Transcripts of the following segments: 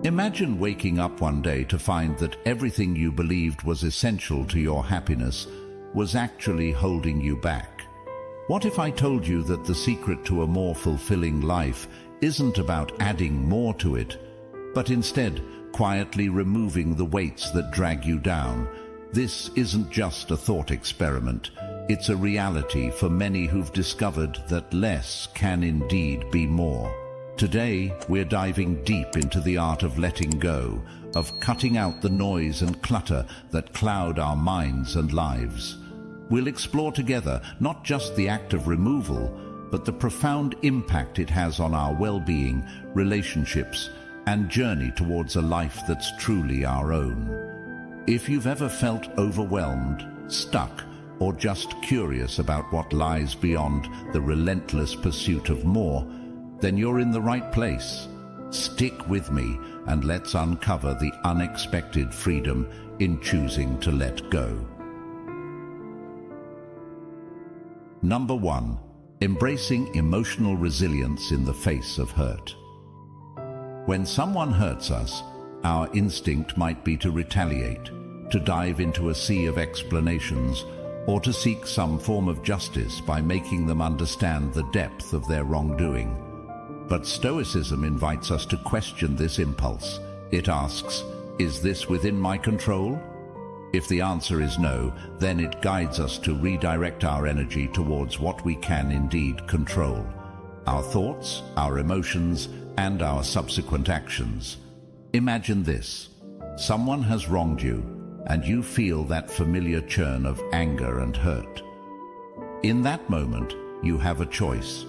Imagine waking up one day to find that everything you believed was essential to your happiness was actually holding you back. What if I told you that the secret to a more fulfilling life isn't about adding more to it, but instead quietly removing the weights that drag you down? This isn't just a thought experiment. It's a reality for many who've discovered that less can indeed be more. Today, we're diving deep into the art of letting go, of cutting out the noise and clutter that cloud our minds and lives. We'll explore together not just the act of removal, but the profound impact it has on our well-being, relationships, and journey towards a life that's truly our own. If you've ever felt overwhelmed, stuck, or just curious about what lies beyond the relentless pursuit of more, then you're in the right place. Stick with me and let's uncover the unexpected freedom in choosing to let go. Number 1. Embracing emotional resilience in the face of hurt. When someone hurts us, our instinct might be to retaliate, to dive into a sea of explanations, or to seek some form of justice by making them understand the depth of their wrongdoing. But Stoicism invites us to question this impulse. It asks, is this within my control? If the answer is no, then it guides us to redirect our energy towards what we can indeed control: our thoughts, our emotions, and our subsequent actions. Imagine this. Someone has wronged you, and you feel that familiar churn of anger and hurt. In that moment, you have a choice.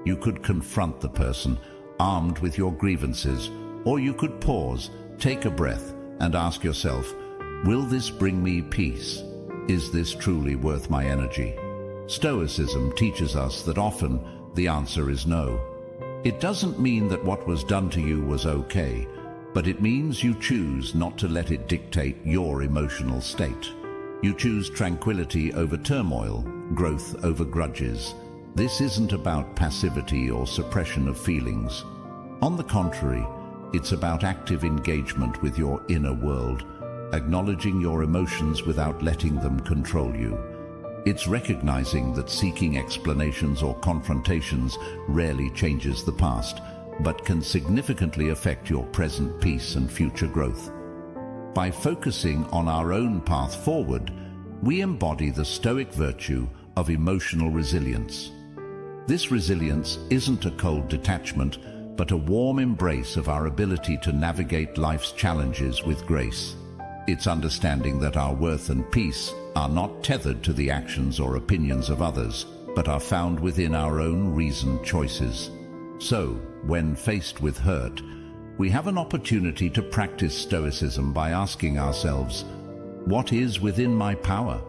You could confront the person, armed with your grievances, or you could pause, take a breath, and ask yourself, will this bring me peace? Is this truly worth my energy? Stoicism teaches us that often the answer is no. It doesn't mean that what was done to you was okay, but it means you choose not to let it dictate your emotional state. You choose tranquility over turmoil, growth over grudges. This isn't about passivity or suppression of feelings. On the contrary, it's about active engagement with your inner world, acknowledging your emotions without letting them control you. It's recognizing that seeking explanations or confrontations rarely changes the past, but can significantly affect your present peace and future growth. By focusing on our own path forward, we embody the Stoic virtue of emotional resilience. This resilience isn't a cold detachment, but a warm embrace of our ability to navigate life's challenges with grace. It's understanding that our worth and peace are not tethered to the actions or opinions of others, but are found within our own reasoned choices. So, when faced with hurt, we have an opportunity to practice Stoicism by asking ourselves, what is within my power?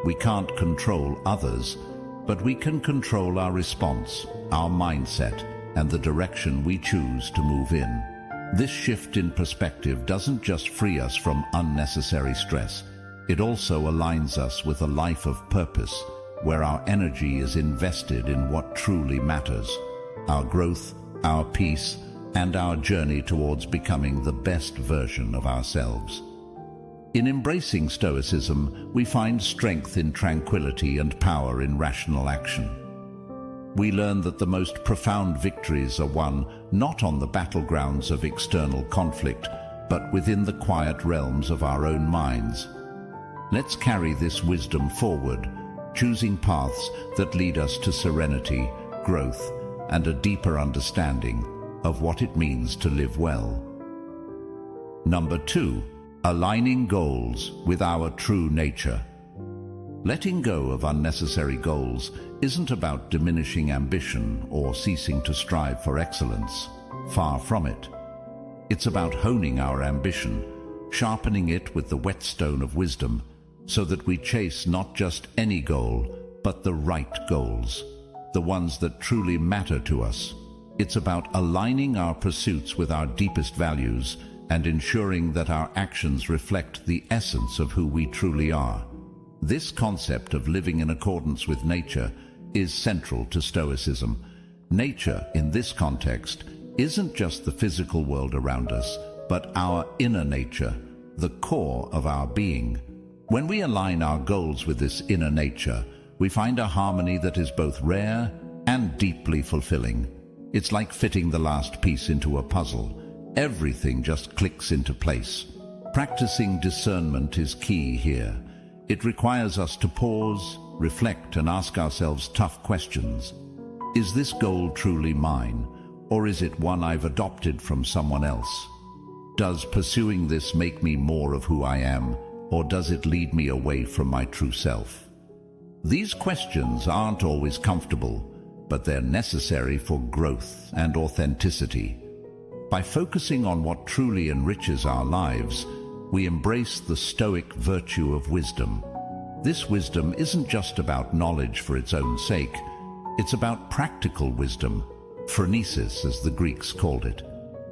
We can't control others, but we can control our response, our mindset, and the direction we choose to move in. This shift in perspective doesn't just free us from unnecessary stress, it also aligns us with a life of purpose, where our energy is invested in what truly matters: our growth, our peace, and our journey towards becoming the best version of ourselves. In embracing Stoicism, we find strength in tranquility and power in rational action. We learn that the most profound victories are won not on the battlegrounds of external conflict, but within the quiet realms of our own minds. Let's carry this wisdom forward, choosing paths that lead us to serenity, growth, and a deeper understanding of what it means to live well. Number 2. Aligning goals with our true nature. Letting go of unnecessary goals isn't about diminishing ambition or ceasing to strive for excellence. Far from it. It's about honing our ambition, sharpening it with the whetstone of wisdom, so that we chase not just any goal, but the right goals, the ones that truly matter to us. It's about aligning our pursuits with our deepest values and ensuring that our actions reflect the essence of who we truly are. This concept of living in accordance with nature is central to Stoicism. Nature, in this context, isn't just the physical world around us, but our inner nature, the core of our being. When we align our goals with this inner nature, we find a harmony that is both rare and deeply fulfilling. It's like fitting the last piece into a puzzle. Everything just clicks into place. Practicing discernment is key here. It requires us to pause, reflect, and ask ourselves tough questions. Is this goal truly mine, or is it one I've adopted from someone else? Does pursuing this make me more of who I am, or does it lead me away from my true self? These questions aren't always comfortable, but they're necessary for growth and authenticity. By focusing on what truly enriches our lives, we embrace the Stoic virtue of wisdom. This wisdom isn't just about knowledge for its own sake. It's about practical wisdom, phronesis as the Greeks called it.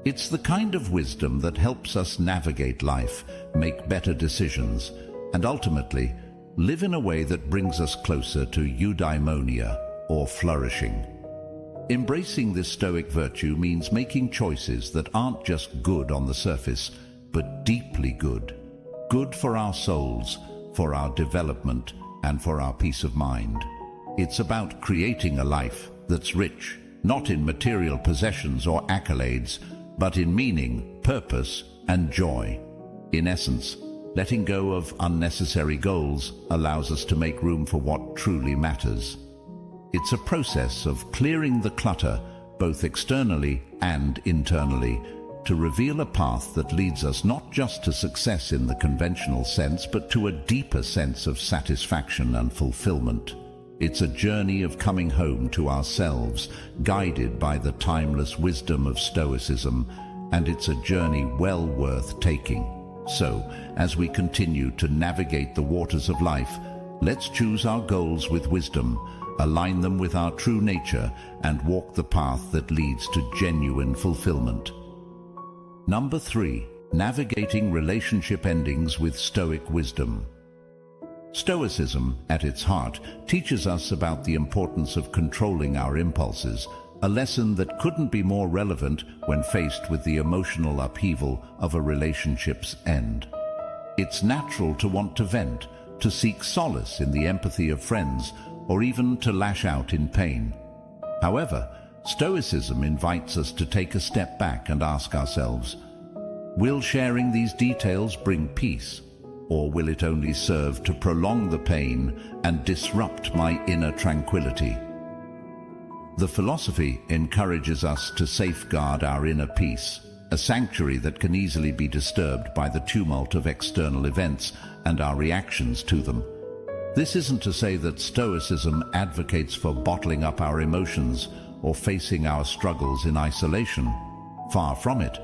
It's the kind of wisdom that helps us navigate life, make better decisions, and ultimately live in a way that brings us closer to eudaimonia, or flourishing. Embracing this Stoic virtue means making choices that aren't just good on the surface, but deeply good. Good for our souls, for our development, and for our peace of mind. It's about creating a life that's rich, not in material possessions or accolades, but in meaning, purpose, and joy. In essence, letting go of unnecessary goals allows us to make room for what truly matters. It's a process of clearing the clutter, both externally and internally, to reveal a path that leads us not just to success in the conventional sense, but to a deeper sense of satisfaction and fulfillment. It's a journey of coming home to ourselves, guided by the timeless wisdom of Stoicism, and it's a journey well worth taking. So, as we continue to navigate the waters of life, let's choose our goals with wisdom, align them with our true nature, and walk the path that leads to genuine fulfillment. Number 3. Navigating relationship endings with Stoic wisdom. Stoicism, at its heart, teaches us about the importance of controlling our impulses, a lesson that couldn't be more relevant when faced with the emotional upheaval of a relationship's end. It's natural to want to vent, to seek solace in the empathy of friends, or even to lash out in pain. However, Stoicism invites us to take a step back and ask ourselves, will sharing these details bring peace, or will it only serve to prolong the pain and disrupt my inner tranquility? The philosophy encourages us to safeguard our inner peace, a sanctuary that can easily be disturbed by the tumult of external events and our reactions to them. This isn't to say that Stoicism advocates for bottling up our emotions or facing our struggles in isolation. Far from it.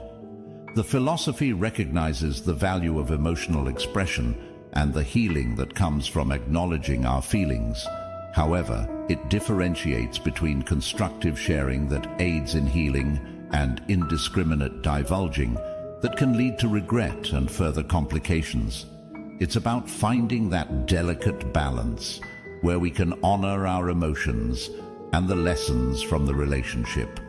The philosophy recognizes the value of emotional expression and the healing that comes from acknowledging our feelings. However, it differentiates between constructive sharing that aids in healing and indiscriminate divulging that can lead to regret and further complications. It's about finding that delicate balance where we can honor our emotions and the lessons from the relationship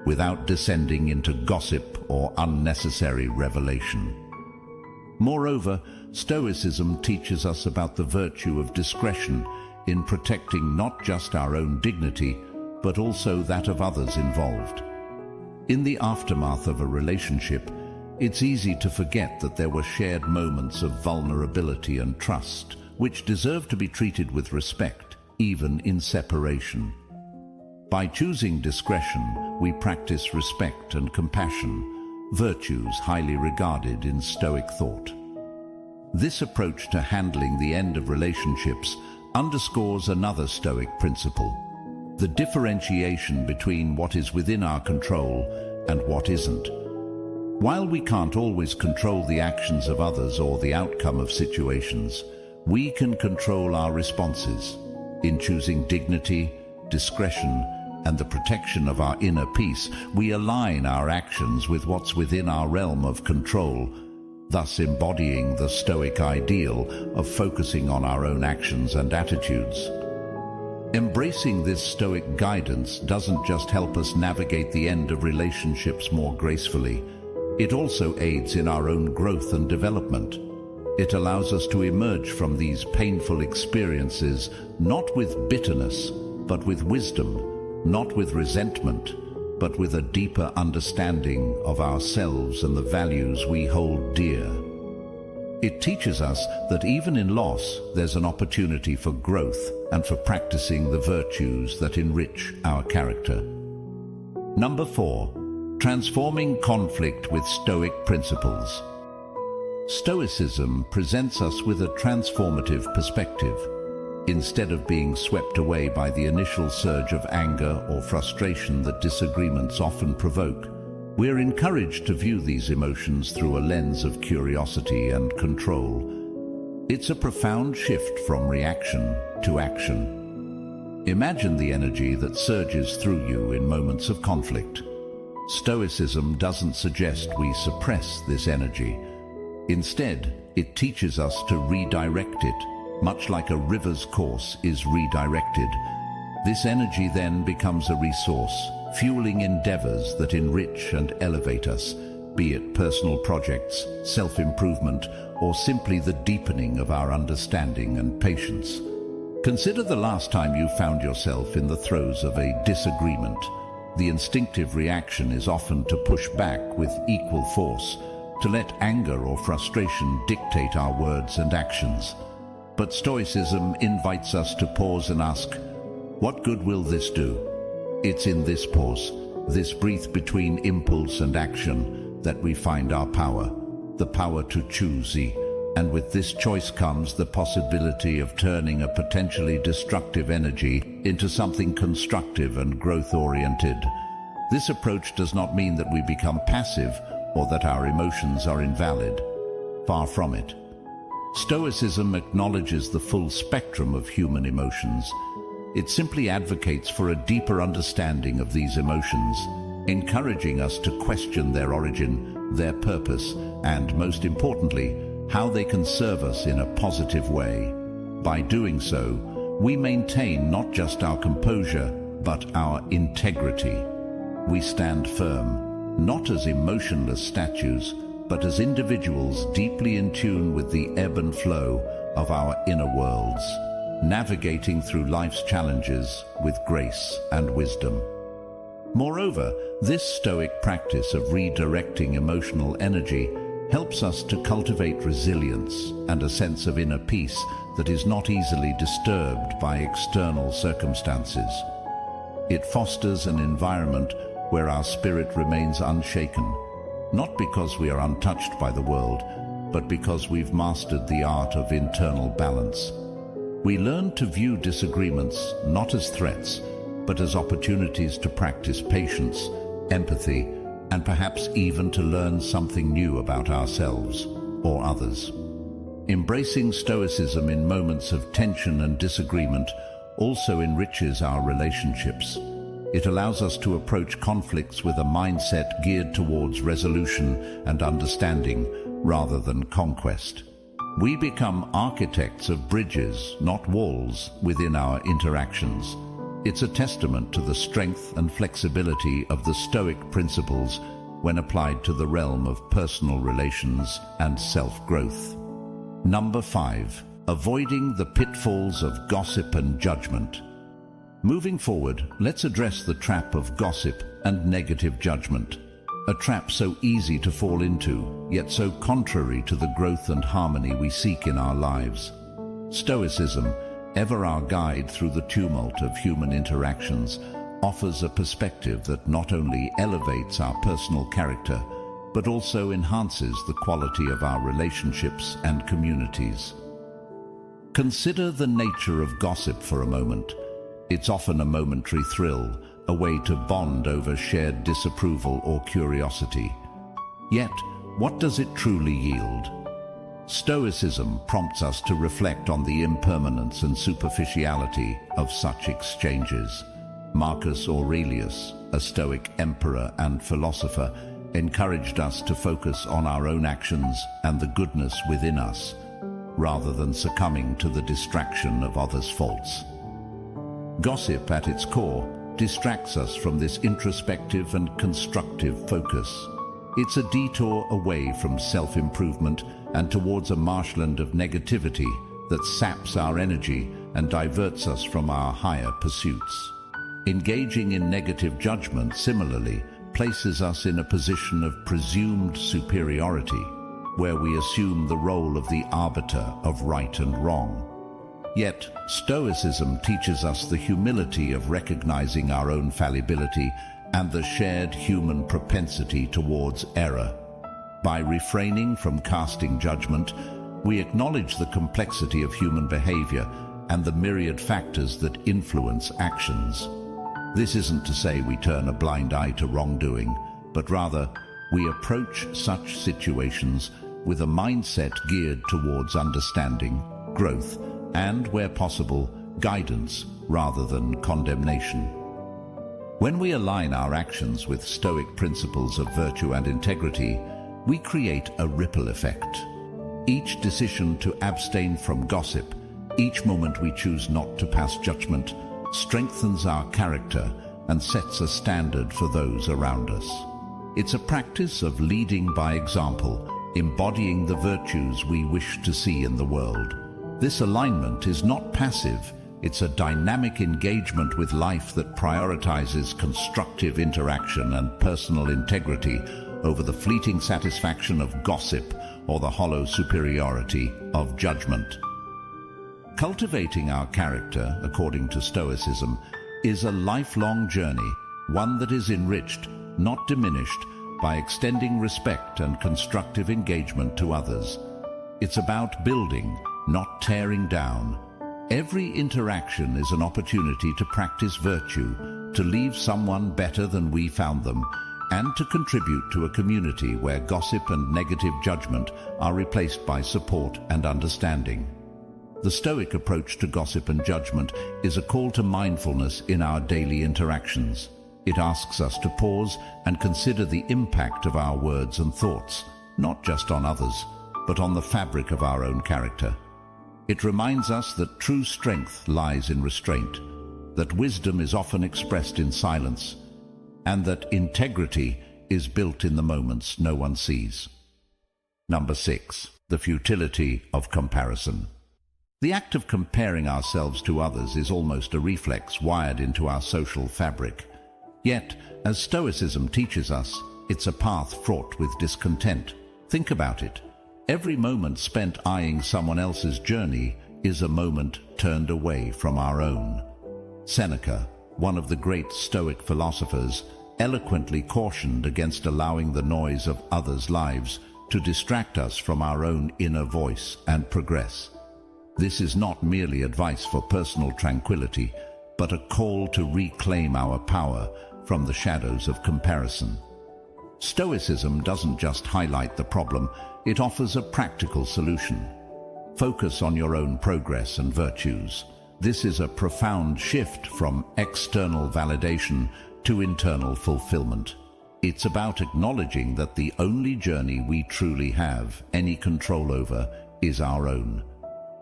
without descending into gossip or unnecessary revelation. Moreover, Stoicism teaches us about the virtue of discretion in protecting not just our own dignity, but also that of others involved. In the aftermath of a relationship, it's easy to forget that there were shared moments of vulnerability and trust, which deserve to be treated with respect, even in separation. By choosing discretion, we practice respect and compassion, virtues highly regarded in Stoic thought. This approach to handling the end of relationships underscores another Stoic principle: the differentiation between what is within our control and what isn't. While we can't always control the actions of others or the outcome of situations, we can control our responses. In choosing dignity, discretion, and the protection of our inner peace, we align our actions with what's within our realm of control, thus embodying the Stoic ideal of focusing on our own actions and attitudes. Embracing this Stoic guidance doesn't just help us navigate the end of relationships more gracefully, it also aids in our own growth and development. It allows us to emerge from these painful experiences not with bitterness, but with wisdom, not with resentment, but with a deeper understanding of ourselves and the values we hold dear. It teaches us that even in loss, there's an opportunity for growth and for practicing the virtues that enrich our character. Number 4. Transforming conflict with Stoic principles. Stoicism presents us with a transformative perspective. Instead of being swept away by the initial surge of anger or frustration that disagreements often provoke, we're encouraged to view these emotions through a lens of curiosity and control. It's a profound shift from reaction to action. Imagine the energy that surges through you in moments of conflict. Stoicism doesn't suggest we suppress this energy. Instead, it teaches us to redirect it, much like a river's course is redirected. This energy then becomes a resource, fueling endeavors that enrich and elevate us, be it personal projects, self-improvement, or simply the deepening of our understanding and patience. Consider the last time you found yourself in the throes of a disagreement. The instinctive reaction is often to push back with equal force, to let anger or frustration dictate our words and actions. But Stoicism invites us to pause and ask, what good will this do? It's in this pause, this breath between impulse and action, that we find our power, the power to choose. And with this choice comes the possibility of turning a potentially destructive energy into something constructive and growth-oriented. This approach does not mean that we become passive or that our emotions are invalid. Far from it. Stoicism acknowledges the full spectrum of human emotions. It simply advocates for a deeper understanding of these emotions, encouraging us to question their origin, their purpose, and most importantly, how they can serve us in a positive way. By doing so, we maintain not just our composure, but our integrity. We stand firm, not as emotionless statues, but as individuals deeply in tune with the ebb and flow of our inner worlds, navigating through life's challenges with grace and wisdom. Moreover, this Stoic practice of redirecting emotional energy helps us to cultivate resilience and a sense of inner peace that is not easily disturbed by external circumstances. It fosters an environment where our spirit remains unshaken, not because we are untouched by the world, but because we've mastered the art of internal balance. We learn to view disagreements not as threats, but as opportunities to practice patience, empathy, and perhaps even to learn something new about ourselves or others. Embracing Stoicism in moments of tension and disagreement also enriches our relationships. It allows us to approach conflicts with a mindset geared towards resolution and understanding rather than conquest. We become architects of bridges, not walls, within our interactions. It's a testament to the strength and flexibility of the Stoic principles when applied to the realm of personal relations and self-growth. Number 5. Avoiding the pitfalls of gossip and judgment. Moving forward, let's address the trap of gossip and negative judgment. A trap so easy to fall into, yet so contrary to the growth and harmony we seek in our lives. Stoicism, ever our guide through the tumult of human interactions, offers a perspective that not only elevates our personal character, but also enhances the quality of our relationships and communities. Consider the nature of gossip for a moment. It's often a momentary thrill, a way to bond over shared disapproval or curiosity. Yet, what does it truly yield? Stoicism prompts us to reflect on the impermanence and superficiality of such exchanges. Marcus Aurelius, a Stoic emperor and philosopher, encouraged us to focus on our own actions and the goodness within us, rather than succumbing to the distraction of others' faults. Gossip, at its core, distracts us from this introspective and constructive focus. It's a detour away from self-improvement and towards a marshland of negativity that saps our energy and diverts us from our higher pursuits. Engaging in negative judgment, similarly, places us in a position of presumed superiority, where we assume the role of the arbiter of right and wrong. Yet, Stoicism teaches us the humility of recognizing our own fallibility and the shared human propensity towards error. By refraining from casting judgment, we acknowledge the complexity of human behavior and the myriad factors that influence actions. This isn't to say we turn a blind eye to wrongdoing, but rather we approach such situations with a mindset geared towards understanding, growth, and, where possible, guidance rather than condemnation. When we align our actions with Stoic principles of virtue and integrity, we create a ripple effect. Each decision to abstain from gossip, each moment we choose not to pass judgment, strengthens our character and sets a standard for those around us. It's a practice of leading by example, embodying the virtues we wish to see in the world. This alignment is not passive, it's a dynamic engagement with life that prioritizes constructive interaction and personal integrity over the fleeting satisfaction of gossip or the hollow superiority of judgment. Cultivating our character, according to Stoicism, is a lifelong journey, one that is enriched, not diminished, by extending respect and constructive engagement to others. It's about building, not tearing down. Every interaction is an opportunity to practice virtue, to leave someone better than we found them, and to contribute to a community where gossip and negative judgment are replaced by support and understanding. The Stoic approach to gossip and judgment is a call to mindfulness in our daily interactions. It asks us to pause and consider the impact of our words and thoughts, not just on others, but on the fabric of our own character. It reminds us that true strength lies in restraint, that wisdom is often expressed in silence, and that integrity is built in the moments no one sees. Number 6. The futility of comparison. The act of comparing ourselves to others is almost a reflex wired into our social fabric. Yet, as Stoicism teaches us, it's a path fraught with discontent. Think about it. Every moment spent eyeing someone else's journey is a moment turned away from our own. Seneca, one of the great Stoic philosophers, eloquently cautioned against allowing the noise of others' lives to distract us from our own inner voice and progress. This is not merely advice for personal tranquility, but a call to reclaim our power from the shadows of comparison. Stoicism doesn't just highlight the problem, it offers a practical solution. Focus on your own progress and virtues. This is a profound shift from external validation to internal fulfillment. It's about acknowledging that the only journey we truly have any control over is our own.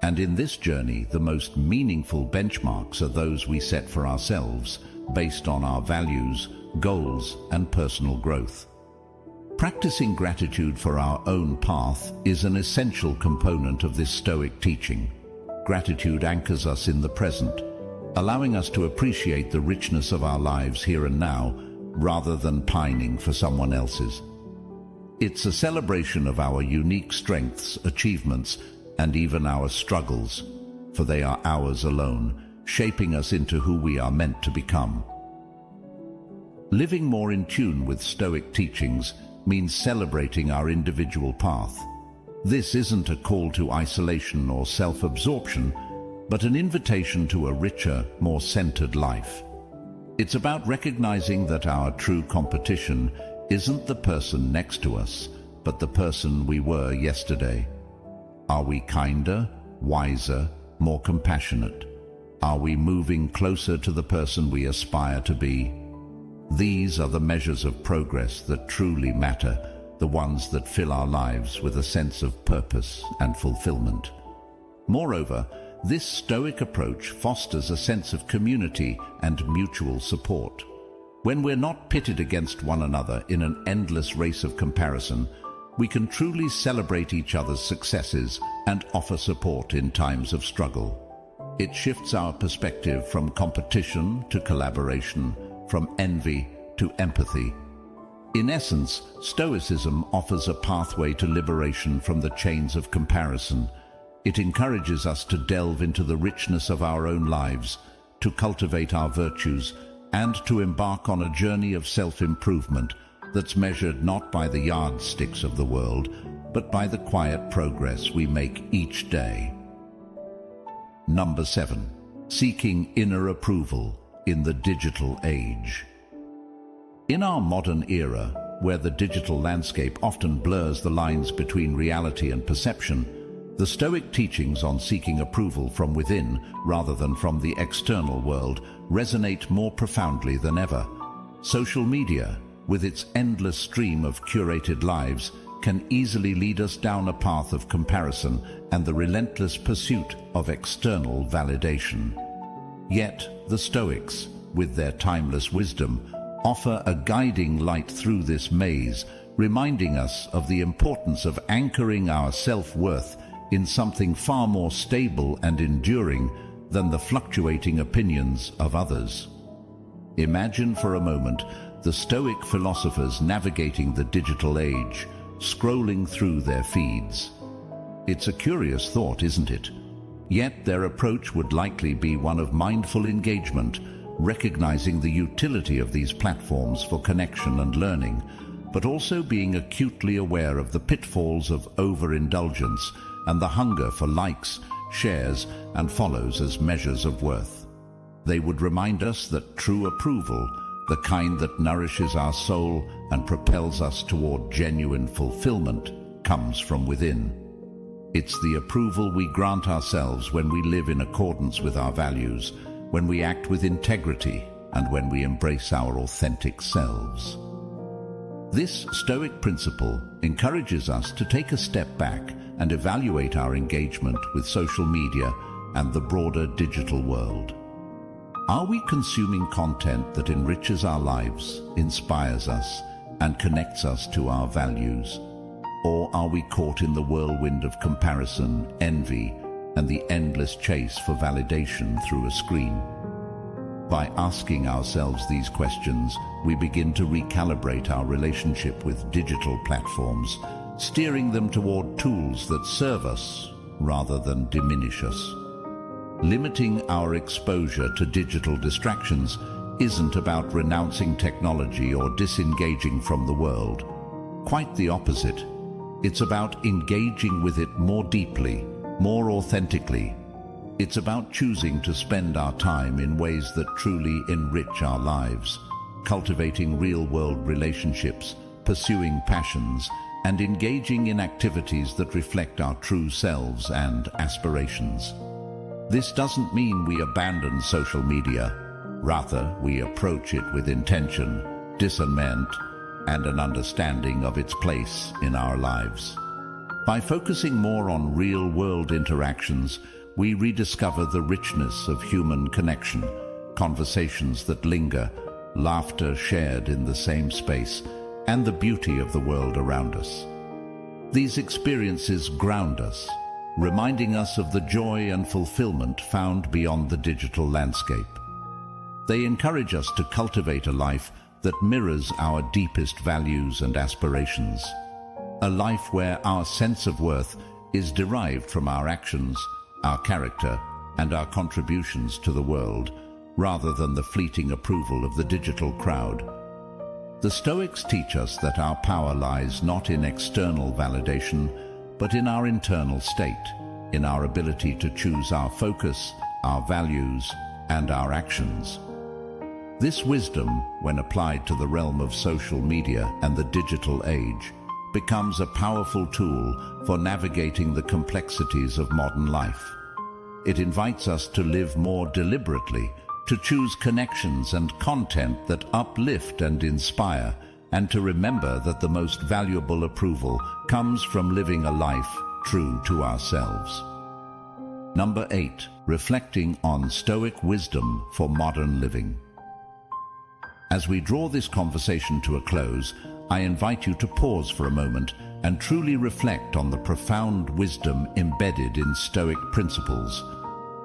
And in this journey, the most meaningful benchmarks are those we set for ourselves, based on our values, goals, and personal growth. Practicing gratitude for our own path is an essential component of this Stoic teaching. Gratitude anchors us in the present, allowing us to appreciate the richness of our lives here and now, rather than pining for someone else's. It's a celebration of our unique strengths, achievements, and even our struggles, for they are ours alone, shaping us into who we are meant to become. Living more in tune with Stoic teachings means celebrating our individual path. This isn't a call to isolation or self-absorption, but an invitation to a richer, more centered life. It's about recognizing that our true competition isn't the person next to us, but the person we were yesterday. Are we kinder, wiser, more compassionate? Are we moving closer to the person we aspire to be? These are the measures of progress that truly matter, the ones that fill our lives with a sense of purpose and fulfillment. Moreover, This Stoic approach fosters a sense of community and mutual support. When we're not pitted against one another in an endless race of comparison, we can truly celebrate each other's successes and offer support in times of struggle. It shifts our perspective from competition to collaboration, from envy to empathy. In essence, Stoicism offers a pathway to liberation from the chains of comparison. It encourages us to delve into the richness of our own lives, to cultivate our virtues, and to embark on a journey of self-improvement that's measured not by the yardsticks of the world, but by the quiet progress we make each day. Number 7. Seeking inner approval in the digital age. In our modern era, where the digital landscape often blurs the lines between reality and perception, the Stoic teachings on seeking approval from within rather than from the external world resonate more profoundly than ever. Social media, with its endless stream of curated lives, can easily lead us down a path of comparison and the relentless pursuit of external validation. Yet, the Stoics, with their timeless wisdom, offer a guiding light through this maze, reminding us of the importance of anchoring our self-worth in something far more stable and enduring than the fluctuating opinions of others. Imagine for a moment the Stoic philosophers navigating the digital age, scrolling through their feeds. It's a curious thought, isn't it? Yet their approach would likely be one of mindful engagement, recognizing the utility of these platforms for connection and learning, but also being acutely aware of the pitfalls of overindulgence and the hunger for likes, shares, and follows as measures of worth. They would remind us that true approval, the kind that nourishes our soul and propels us toward genuine fulfillment, comes from within. It's the approval we grant ourselves when we live in accordance with our values, when we act with integrity, and when we embrace our authentic selves. This Stoic principle encourages us to take a step back and evaluate our engagement with social media and the broader digital world. Are we consuming content that enriches our lives, inspires us, and connects us to our values? Or are we caught in the whirlwind of comparison, envy, and the endless chase for validation through a screen? By asking ourselves these questions, we begin to recalibrate our relationship with digital platforms, steering them toward tools that serve us rather than diminish us. Limiting our exposure to digital distractions isn't about renouncing technology or disengaging from the world. Quite the opposite. It's about engaging with it more deeply, more authentically. It's about choosing to spend our time in ways that truly enrich our lives, cultivating real-world relationships, pursuing passions, and engaging in activities that reflect our true selves and aspirations. This doesn't mean we abandon social media. Rather, we approach it with intention, discernment, and an understanding of its place in our lives. By focusing more on real-world interactions, we rediscover the richness of human connection, conversations that linger, laughter shared in the same space, and the beauty of the world around us. These experiences ground us, reminding us of the joy and fulfillment found beyond the digital landscape. They encourage us to cultivate a life that mirrors our deepest values and aspirations, a life where our sense of worth is derived from our actions, our character, and our contributions to the world, rather than the fleeting approval of the digital crowd. The Stoics teach us that our power lies not in external validation, but in our internal state, in our ability to choose our focus, our values, and our actions. This wisdom, when applied to the realm of social media and the digital age, becomes a powerful tool for navigating the complexities of modern life. It invites us to live more deliberately, to choose connections and content that uplift and inspire, and to remember that the most valuable approval comes from living a life true to ourselves. Number 8. Reflecting on Stoic wisdom for modern living. As we draw this conversation to a close, I invite you to pause for a moment and truly reflect on the profound wisdom embedded in Stoic principles.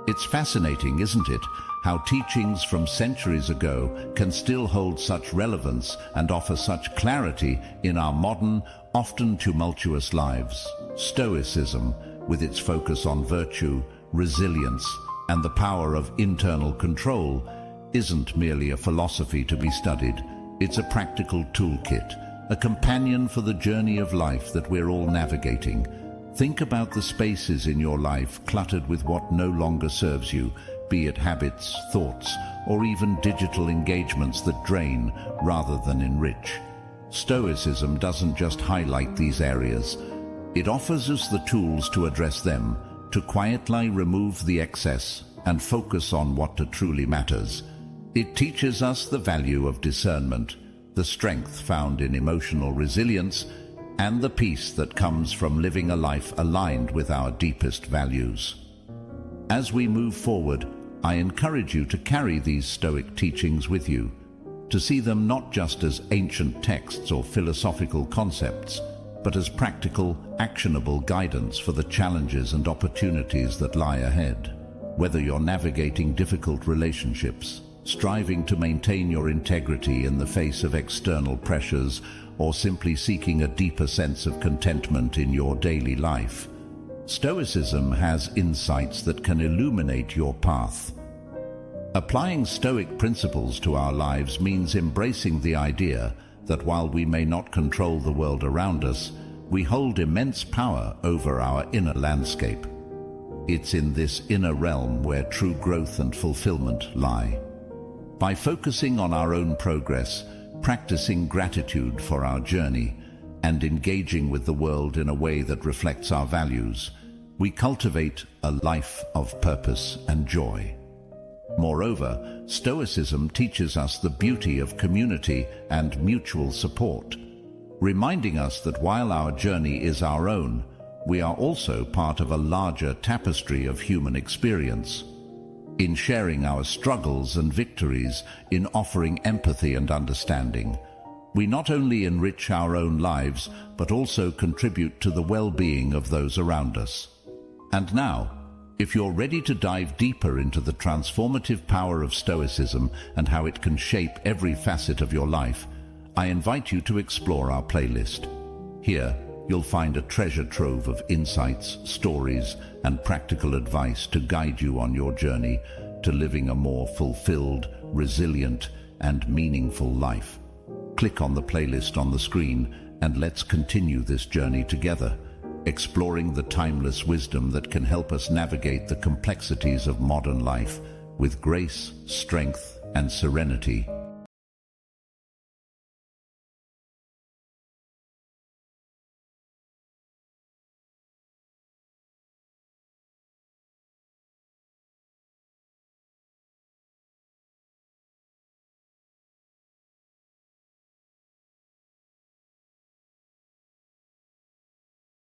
It's fascinating, isn't it, how teachings from centuries ago can still hold such relevance and offer such clarity in our modern, often tumultuous lives. Stoicism, with its focus on virtue, resilience, and the power of internal control, isn't merely a philosophy to be studied. It's a practical toolkit, a companion for the journey of life that we're all navigating. Think about the spaces in your life cluttered with what no longer serves you, be it habits, thoughts, or even digital engagements that drain rather than enrich. Stoicism doesn't just highlight these areas. It offers us the tools to address them, to quietly remove the excess and focus on what truly matters. It teaches us the value of discernment, the strength found in emotional resilience, and the peace that comes from living a life aligned with our deepest values. As we move forward, I encourage you to carry these Stoic teachings with you, to see them not just as ancient texts or philosophical concepts, but as practical, actionable guidance for the challenges and opportunities that lie ahead. Whether you're navigating difficult relationships, striving to maintain your integrity in the face of external pressures, or simply seeking a deeper sense of contentment in your daily life, Stoicism has insights that can illuminate your path. Applying Stoic principles to our lives means embracing the idea that while we may not control the world around us, we hold immense power over our inner landscape. It's in this inner realm where true growth and fulfillment lie. By focusing on our own progress, practicing gratitude for our journey, and engaging with the world in a way that reflects our values, we cultivate a life of purpose and joy. Moreover, Stoicism teaches us the beauty of community and mutual support, reminding us that while our journey is our own, we are also part of a larger tapestry of human experience. In sharing our struggles and victories, in offering empathy and understanding, we not only enrich our own lives, but also contribute to the well-being of those around us. And now, if you're ready to dive deeper into the transformative power of Stoicism and how it can shape every facet of your life, I invite you to explore our playlist. Here, you'll find a treasure trove of insights, stories, and practical advice to guide you on your journey to living a more fulfilled, resilient, and meaningful life. Click on the playlist on the screen and let's continue this journey together, exploring the timeless wisdom that can help us navigate the complexities of modern life with grace, strength, and serenity.